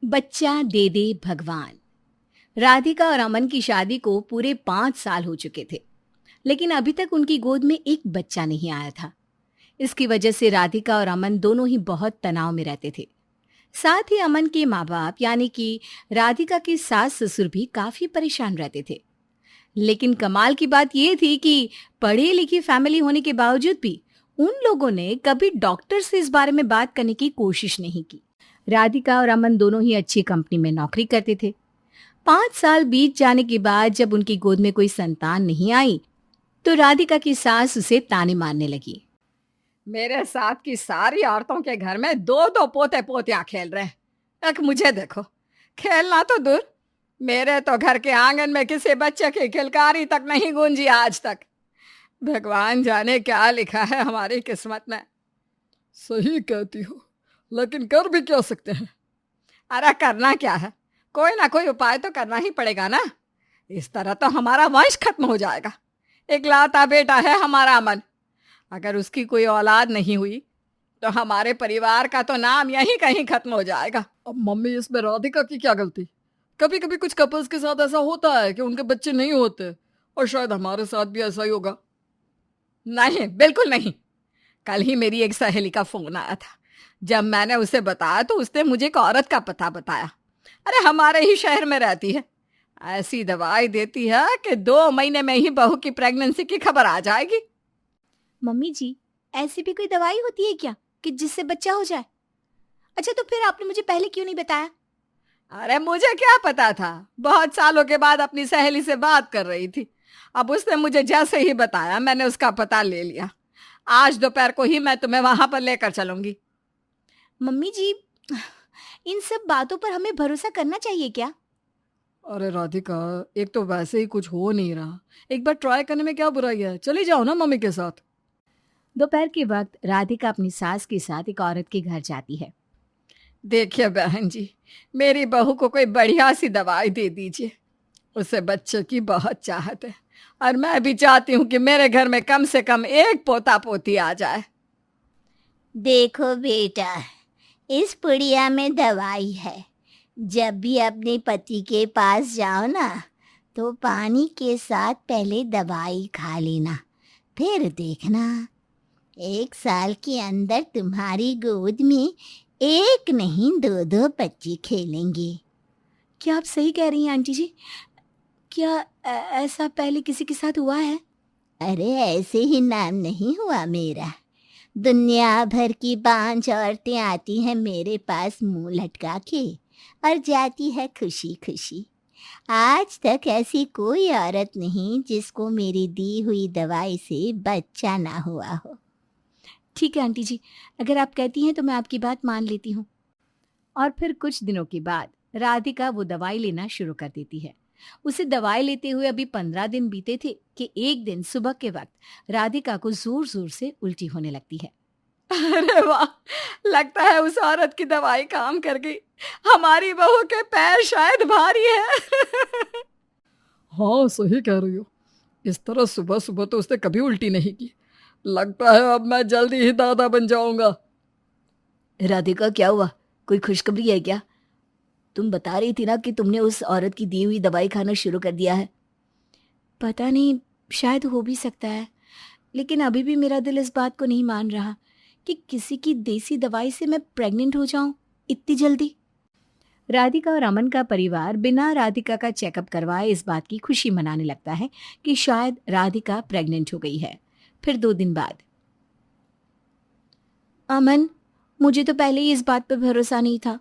बच्चा दे दे भगवान। राधिका और अमन की शादी को पूरे 5 साल हो चुके थे, लेकिन अभी तक उनकी गोद में एक बच्चा नहीं आया था। इसकी वजह से राधिका और अमन दोनों ही बहुत तनाव में रहते थे। साथ ही अमन के माँ बाप यानी कि राधिका के सास ससुर भी काफी परेशान रहते थे। लेकिन कमाल की बात यह थी कि पढ़ी लिखी फैमिली होने के बावजूद भी उन लोगों ने कभी डॉक्टर से इस बारे में बात करने की कोशिश नहीं की। राधिका और अमन दोनों ही अच्छी कंपनी में नौकरी करते थे। 5 साल बीत जाने के बाद जब उनकी गोद में कोई संतान नहीं आई तो राधिका की सास उसे ताने मारने लगी। मेरे साथ की सारी औरतों के घर में दो दो पोते पोतियां खेल रहे हैं। एक मुझे देखो, खेलना तो दूर, मेरे तो घर के आंगन में किसी बच्चे की खिलकारी तक नहीं गूंजी आज तक। भगवान जाने क्या लिखा है हमारी किस्मत में। सही कहती हो, लेकिन कर भी क्या सकते हैं। अरे करना क्या है, कोई ना कोई उपाय तो करना ही पड़ेगा ना। इस तरह तो हमारा वंश खत्म हो जाएगा। इकलौता बेटा है हमारा अमन, अगर उसकी कोई औलाद नहीं हुई तो हमारे परिवार का तो नाम यहीं कहीं खत्म हो जाएगा। अब मम्मी, इसमें राधिका की क्या गलती? कभी कभी कुछ कपल्स के साथ ऐसा होता है कि उनके बच्चे नहीं होते, और शायद हमारे साथ भी ऐसा ही होगा। नहीं, बिल्कुल नहीं। कल ही मेरी एक सहेली का फोन आया था। जब मैंने उसे बताया तो उसने मुझे एक औरत का पता बताया। अरे हमारे ही शहर में रहती है। ऐसी दवाई देती है कि 2 महीने में ही बहू की प्रेगनेंसी की खबर आ जाएगी। मम्मी जी, ऐसी भी कोई दवाई होती है क्या कि जिससे बच्चा हो जाए? अच्छा, तो फिर आपने मुझे पहले क्यों नहीं बताया? अरे मुझे क्या पता था, बहुत सालों के बाद अपनी सहेली से बात कर रही थी। अब उसने मुझे जैसे ही बताया मैंने उसका पता ले लिया। आज दोपहर को ही मैं तुम्हें वहां पर लेकर चलूंगी। मम्मी जी, इन सब बातों पर हमें भरोसा करना चाहिए क्या? अरे राधिका, एक तो वैसे ही कुछ हो नहीं रहा, एक बार ट्राई करने में क्या बुराई है? चली जाओ ना मम्मी के साथ। दोपहर के वक्त राधिका अपनी सास के साथ एक औरत के घर जाती है। देखिए बहन जी, मेरी बहू को कोई बढ़िया सी दवाई दे दीजिए। उसे बच्चे की बहुत चाहत है और मैं भी चाहती हूँ कि मेरे घर में कम से कम एक पोता पोती आ जाए। देखो बेटा, इस पुड़िया में दवाई है। जब भी अपने पति के पास जाओ ना, तो पानी के साथ पहले दवाई खा लेना, फिर देखना 1 साल के अंदर तुम्हारी गोद में एक नहीं 2-2 बच्चे खेलेंगे। क्या आप सही कह रही हैं आंटी जी? क्या ऐसा पहले किसी के साथ हुआ है? अरे ऐसे ही नाम नहीं हुआ मेरा। दुनिया भर की बांझ औरतें आती हैं मेरे पास मुंह लटका के और जाती है खुशी खुशी। आज तक ऐसी कोई औरत नहीं जिसको मेरी दी हुई दवाई से बच्चा ना हुआ हो। ठीक है आंटी जी, अगर आप कहती हैं तो मैं आपकी बात मान लेती हूँ। और फिर कुछ दिनों के बाद राधिका वो दवाई लेना शुरू कर देती है। उसे दवाई लेते हुए अभी 15 दिन बीते थे कि एक दिन सुबह के वक्त राधिका को जोर जोर से उल्टी होने लगती है। अरे वाह, लगता है उस औरत की दवाई काम कर गई। हमारी बहू के पैर शायद भारी है। हाँ, सही कह रही हो। इस तरह सुबह सुबह तो उसने कभी उल्टी नहीं की। लगता है अब मैं जल्दी ही दादा बन जाऊंगा। राधिका, क्या हुआ? कोई खुशखबरी है क्या? तुम बता रही थी ना कि तुमने उस औरत की दी हुई दवाई खाना शुरू कर दिया है। पता नहीं, शायद हो भी सकता है, लेकिन अभी भी मेरा दिल इस बात को नहीं मान रहा कि किसी की देसी दवाई से मैं प्रेग्नेंट हो जाऊं इतनी जल्दी। राधिका और अमन का परिवार बिना राधिका का चेकअप करवाए इस बात की खुशी मनाने लगता है कि शायद राधिका प्रेग्नेंट हो गई है। फिर 2 दिन बाद, अमन, मुझे तो पहले ही इस बात पर भरोसा नहीं था।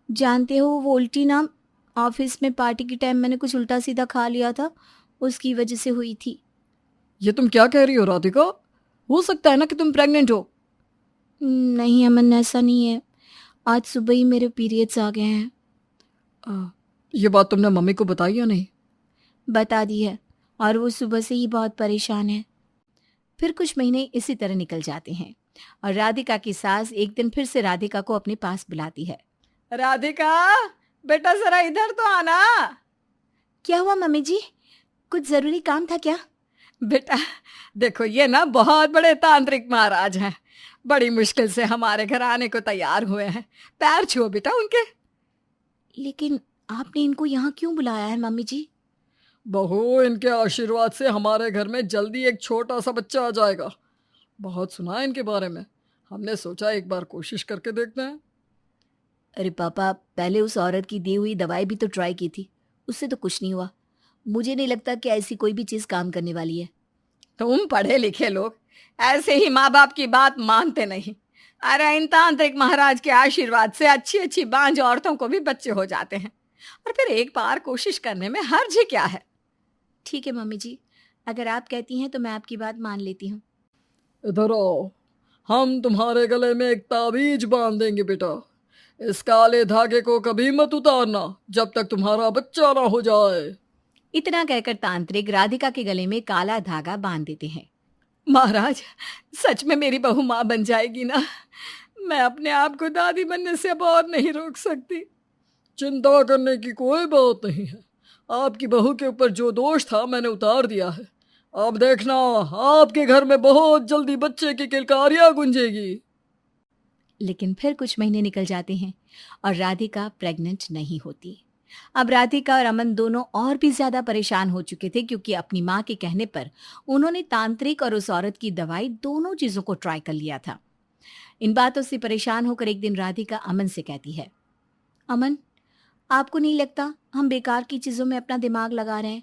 जानते हो, वो उल्टी ना ऑफिस में पार्टी के टाइम मैंने कुछ उल्टा सीधा खा लिया था, उसकी वजह से हुई थी। ये तुम क्या कह रही हो राधिका? हो सकता है ना कि तुम प्रेग्नेंट हो। नहीं अमन, ऐसा नहीं है। आज सुबह ही मेरे पीरियड्स आ गए हैं। ये बात तुमने मम्मी को बताई या नहीं? बता दी है, और वो सुबह से ही बहुत परेशान है। फिर कुछ महीने इसी तरह निकल जाते हैं और राधिका की सास एक दिन फिर से राधिका को अपने पास बुलाती है। राधिका, बेटा जरा इधर तो आना। क्या हुआ मम्मी जी? कुछ जरूरी काम था क्या? बेटा देखो, ये ना बहुत बड़े तांत्रिक महाराज हैं। बड़ी मुश्किल से हमारे घर आने को तैयार हुए हैं। पैर छुओ बेटा उनके। लेकिन आपने इनको यहाँ क्यों बुलाया है मम्मी जी? बहू, इनके आशीर्वाद से हमारे घर में जल्दी एक छोटा सा बच्चा आ जाएगा। बहुत सुना है इनके बारे में, हमने सोचा एक बार कोशिश करके देखते हैं। अरे पापा, पहले उस औरत की दी हुई दवाई भी तो ट्राई की थी, उससे तो कुछ नहीं हुआ। मुझे नहीं लगता कि ऐसी कोई भी चीज़ काम करने वाली है। तुम पढ़े लिखे लोग ऐसे ही माँ बाप की बात मानते नहीं। अरे इन तांत्रिक महाराज के आशीर्वाद से अच्छी अच्छी बांझ औरतों को भी बच्चे हो जाते हैं, और फिर एक बार कोशिश करने में हर्ज ही क्या है। ठीक है मम्मी जी, अगर आप कहती हैं तो मैं आपकी बात मान लेती हूँ। इधर आओ, हम तुम्हारे गले में एक ताबीज बांध देंगे बेटा। इस काले धागे को कभी मत उतारना जब तक तुम्हारा बच्चा ना हो जाए। इतना कहकर तांत्रिक राधिका के गले में काला धागा बांध देते हैं। महाराज, सच में मेरी बहू माँ बन जाएगी ना? मैं अपने आप को दादी बनने से अब और नहीं रोक सकती। चिंता करने की कोई बात नहीं है। आपकी बहू के ऊपर जो दोष था मैंने उतार दिया है। अब देखना, आपके घर में बहुत जल्दी बच्चे की किलकारियां गूंजेगी। लेकिन फिर कुछ महीने निकल जाते हैं और राधिका प्रेग्नेंट नहीं होती। अब राधिका और अमन दोनों और भी ज्यादा परेशान हो चुके थे, क्योंकि अपनी माँ के कहने पर उन्होंने तांत्रिक और उस औरत की दवाई दोनों चीजों को ट्राई कर लिया था। इन बातों से परेशान होकर एक दिन राधिका अमन से कहती है, अमन, आपको नहीं लगता हम बेकार की चीजों में अपना दिमाग लगा रहे हैं?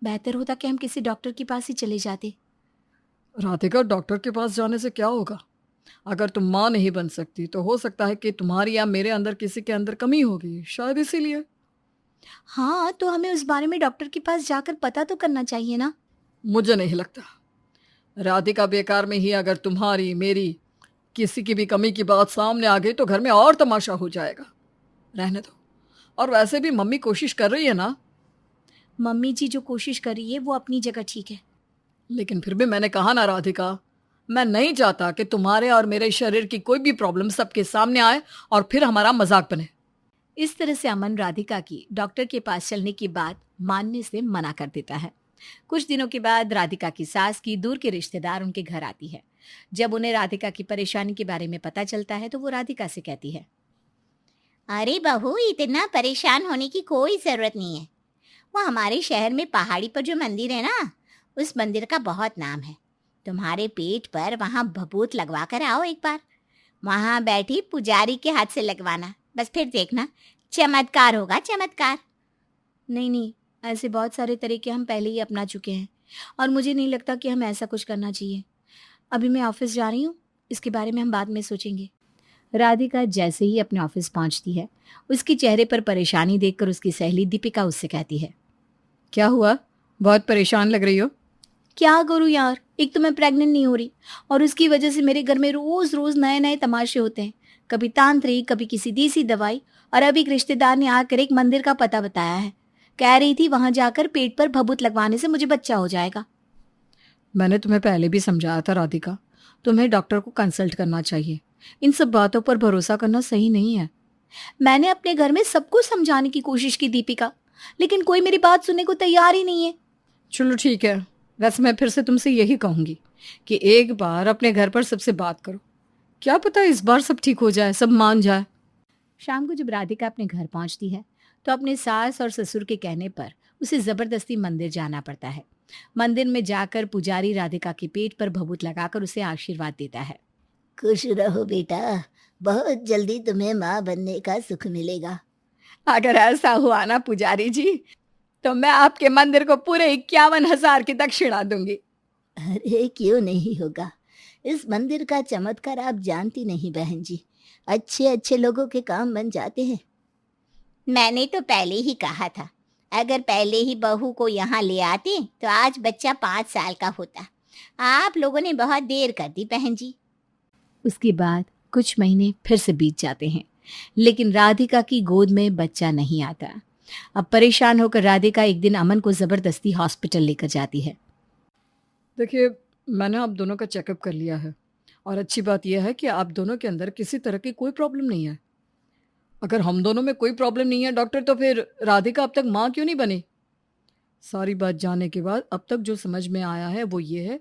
बेहतर होता कि हम किसी डॉक्टर के पास ही चले जाते। राधिका, डॉक्टर के पास जाने से क्या होगा? अगर तुम माँ नहीं बन सकती तो हो सकता है कि तुम्हारी या मेरे अंदर किसी के अंदर कमी होगी, शायद इसीलिए। हाँ, तो हमें उस बारे में डॉक्टर के पास जाकर पता तो करना चाहिए ना। मुझे नहीं लगता। राधिका, बेकार में ही अगर तुम्हारी मेरी किसी की भी कमी की बात सामने आ गई तो घर में और तमाशा हो जाएगा। रहने दो। और वैसे भी मम्मी कोशिश कर रही है ना। मम्मी जी जो कोशिश कर रही है वो अपनी जगह ठीक है, लेकिन फिर भी मैंने कहा ना राधिका, मैं नहीं चाहता कि तुम्हारे और मेरे शरीर की कोई भी प्रॉब्लम सबके सामने आए और फिर हमारा मजाक बने। इस तरह से अमन राधिका की डॉक्टर के पास चलने की बात मानने से मना कर देता है। कुछ दिनों के बाद राधिका की सास की दूर के रिश्तेदार उनके घर आती है। जब उन्हें राधिका की परेशानी के बारे में पता चलता है तो वो राधिका से कहती है, अरे बहू, इतना परेशान होने की कोई ज़रूरत नहीं है। वो हमारे शहर में पहाड़ी पर जो मंदिर है ना, उस मंदिर का बहुत नाम है। तुम्हारे पेट पर वहाँ भभूत लगवा कर आओ एक बार। वहाँ बैठी पुजारी के हाथ से लगवाना, बस फिर देखना चमत्कार होगा, चमत्कार। नहीं नहीं, ऐसे बहुत सारे तरीके हम पहले ही अपना चुके हैं और मुझे नहीं लगता कि हम ऐसा कुछ करना चाहिए। अभी मैं ऑफिस जा रही हूँ, इसके बारे में हम बाद में सोचेंगे। राधिका जैसे ही अपने ऑफिस पहुंचती है, उसके चेहरे पर परेशानी देखकर उसकी सहेली दीपिका उससे कहती है, क्या हुआ? बहुत परेशान लग रही हो। क्या करूँ यार, एक तो मैं प्रेग्नेंट नहीं हो रही और उसकी वजह से मेरे घर में रोज रोज नए नए तमाशे होते हैं। कभी तांत्रिक, कभी किसी देसी दवाई, और अब एक रिश्तेदार ने आकर एक मंदिर का पता बताया है। कह रही थी वहां जाकर पेट पर भभूत लगवाने से मुझे बच्चा हो जाएगा। मैंने तुम्हें पहले भी समझाया था राधिका, तुम्हें डॉक्टर को कंसल्ट करना चाहिए। इन सब बातों पर भरोसा करना सही नहीं है। मैंने अपने घर में सबको समझाने की कोशिश की दीपिका, लेकिन कोई मेरी बात सुनने को तैयार ही नहीं है। चलो ठीक है, वैसे मैं फिर से तुमसे यही कहूंगी कि एक बार अपने घर पर सबसे बात करो। क्या पता इस बार सब ठीक हो जाए, सब मान जाए। शाम को जब राधिका अपने घर पहुंचती है तो अपने सास और ससुर के कहने पर उसे जबरदस्ती मंदिर जाना पड़ता है। मंदिर में जाकर पुजारी राधिका के पेट पर भभूत लगाकर उसे आशीर्वाद देता है। खुश रहो बेटा, बहुत जल्दी तुम्हें माँ बनने का सुख मिलेगा। अगर ऐसा हुआ ना पुजारी जी, तो मैं आपके मंदिर को पूरे 51,000 की दक्षिणा दूंगी। अरे क्यों नहीं होगा, इस मंदिर का चमत्कार आप जानती नहीं बहन जी। अच्छे अच्छे लोगों के काम बन जाते हैं। मैंने तो पहले ही कहा था, अगर पहले ही बहू को यहाँ ले आते तो आज बच्चा 5 साल का होता। आप लोगों ने बहुत देर कर दी बहन जी। उसके बाद कुछ महीने फिर से बीत जाते हैं, लेकिन राधिका की गोद में बच्चा नहीं आता। अब परेशान होकर राधिका एक दिन अमन को जबरदस्ती हॉस्पिटल लेकर जाती है। देखिए, मैंने आप दोनों का चेकअप कर लिया है और अच्छी बात यह है कि आप दोनों के अंदर किसी तरह की कोई प्रॉब्लम नहीं है। अगर हम दोनों में कोई प्रॉब्लम नहीं है डॉक्टर, तो फिर राधिका अब तक माँ क्यों नहीं बनी? सारी बात जानने के बाद अब तक जो समझ में आया है वो ये है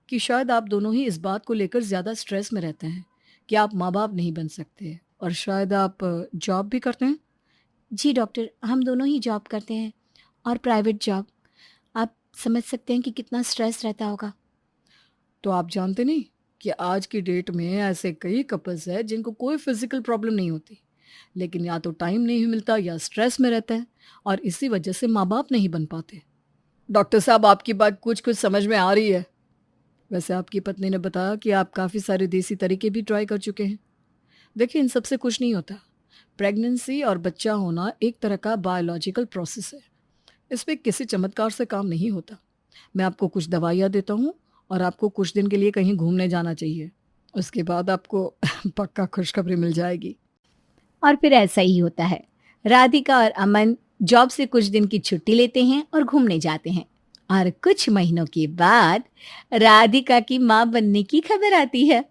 कि शायद आप दोनों ही इस बात को लेकर ज़्यादा स्ट्रेस में रहते हैं कि आप माँ बाप नहीं बन सकते, और शायद आप जॉब भी करते हैं। जी डॉक्टर, हम दोनों ही जॉब करते हैं और प्राइवेट जॉब। आप समझ सकते हैं कि कितना स्ट्रेस रहता होगा। तो आप जानते नहीं कि आज की डेट में ऐसे कई कपल्स हैं जिनको कोई फिजिकल प्रॉब्लम नहीं होती, लेकिन या तो टाइम नहीं मिलता या स्ट्रेस में रहता है, और इसी वजह से माँ बाप नहीं बन पाते। डॉक्टर साहब, आपकी बात कुछ कुछ समझ में आ रही है। वैसे आपकी पत्नी ने बताया कि आप काफ़ी सारे देसी तरीके भी ट्राई कर चुके हैं। देखिए, इन सबसे कुछ नहीं होता। प्रेगनेंसी और बच्चा होना एक तरह का बायोलॉजिकल प्रोसेस है। इसमें किसी चमत्कार से काम नहीं होता। मैं आपको कुछ दवाइयाँ देता हूँ और आपको कुछ दिन के लिए कहीं घूमने जाना चाहिए। उसके बाद आपको पक्का खुशखबरी मिल जाएगी। और फिर ऐसा ही होता है। राधिका और अमन जॉब से कुछ दिन की छुट्टी लेते हैं और घूमने जाते हैं। और कुछ महीनों के बाद राधिका की माँ बनने की खबर आती है।